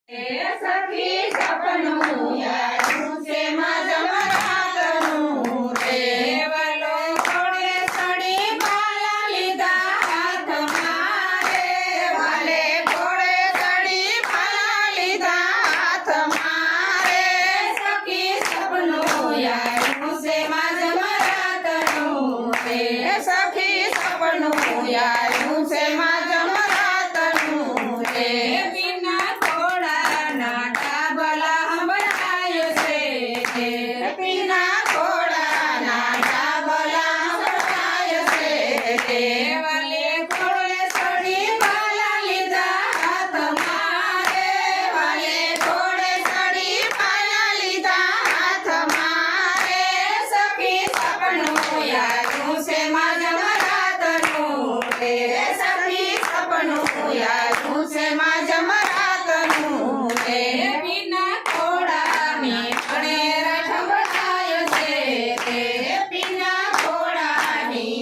સખી સપનું યારું છે મજમરાતનું રે વાલો ઘોડે ચડી ભાલા લીધા હાથમાં રે વાલે ઘોડે ચડી ભાલા લીધા હાથમાં રે સખી સપનું યારું છે મજમરાતનું રે સખી સપનું યારું છે મજમરાતનું રે વાલે ઘોડે ચડી ભાલા લીધા હાથમાં રે વાલે ઘોડે ચડી ભાલા લીધા હાથમાં રે સખી સપનું યારું છે મજમરાતનું રે સખી સપનું યારું છે મજમરાતનું રે પીના ઘોડાની ભણેરા ઠંભડાય છે રે પીના ઘોડાની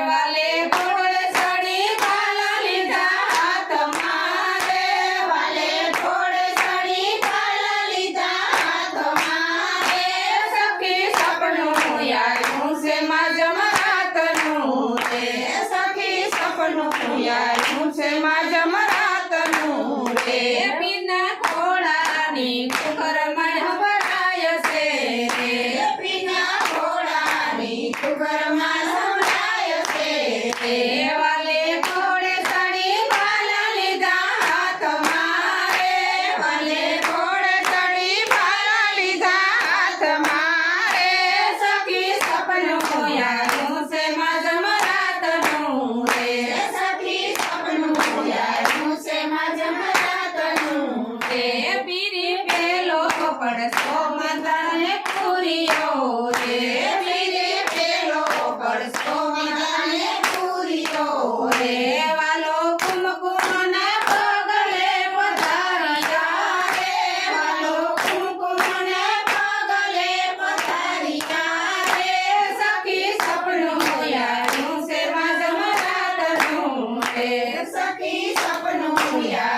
વાલે ઘોડે ચડી ભાલા લીધા હાથમાં રે વાલે ઘોડે ચડી ભાલા લીધા હાથમાં રે સખી સપનું યારું છે મજમરાતનું રે સખી સપનું યારું છે મજમરાતનું રે પીના ઘોડાની ઘરમાં હંભળાય છે રે પીના ઘોડાની ઘરમાં વાલે ઘોડે ચડી ભાલા લીધા હાથમાં રે વાલે ઘોડે ચડી ભાલા લીધા હાથમાં રે સખી સપનું યારું છે મજમરાતનું રે સખી સપનું યારું છે મજમરાતનું રે પીરી પેલો પડસો મદાને પૂરીઓ રે પીરી પેલો પડસો મદાને રે વાલો કુમકુમને પગલે પધારિયા રે વાલો કુમકુમને પગલે પધારિયા રે સખી સપનું યારું છે મજમરાતનું રે સખી સપનું યારું